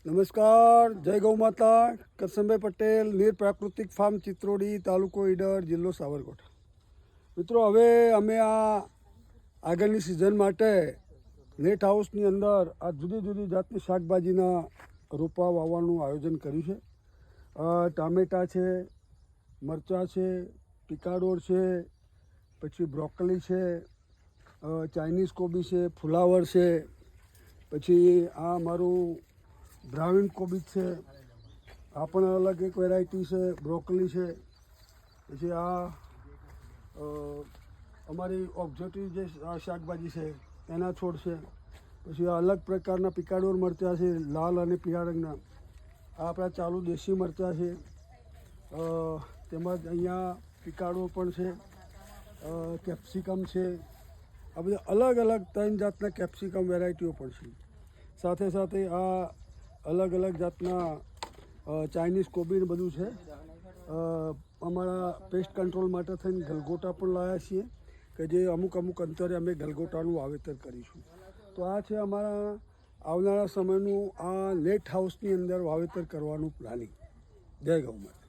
નમસ્કાર, જય ગૌ માતા. કરસનભાઈ પટેલ, નીર પ્રાકૃતિક ફાર્મ, ચિત્રોડી, તાલુકો ઈડર, જિલ્લો સાબરકાંઠા. મિત્રો, હવે અમે આ આગળની સિઝન માટે નેટ હાઉસની અંદર આ જુદી જુદી જાતની શાકભાજીના રોપા વાવવાનું આયોજન કર્યું છે. ટામેટાં છે, મરચાં છે, પિકાડોળ છે, પછી બ્રોકલી છે, ચાઇનીઝ કોબી છે, ફુલાવર છે, પછી આ મારું બ્રાઉન કોબી છે, આ પણ અલગ એક વેરાયટી છે, બ્રોકલી છે, પછી આ અમારી ઓબ્જેક્ટિવ જે શાકભાજી છે એના છોડ છે, પછી આ અલગ પ્રકારના પિકાડોર મરચાં છે, લાલ અને પીળા રંગના. આ આપણા ચાલુ દેશી મરચાં છે, તેમજ અહીંયા પિકાડોર પણ છે, કેપ્સિકમ છે. આ બધા અલગ અલગ 3 જાતના કેપ્સિકમ વેરાયટીઓ પણ છે. સાથે સાથે આ અલગ અલગ જાતના ચાઇનીઝ કોબી ને બધું છે. અમારા પેસ્ટ કંટ્રોલ માટે થઈને ગલગોટા પણ લાવ્યા છીએ કે જે અમુક અંતરે અમે ગલગોટાનું વાવેતર કરીશું. તો આ છે અમારા આવનારા સમયનું આ નેટ હાઉસની અંદર વાવેતર કરવાનું પ્લાનિંગ. જય ગૌ માતા.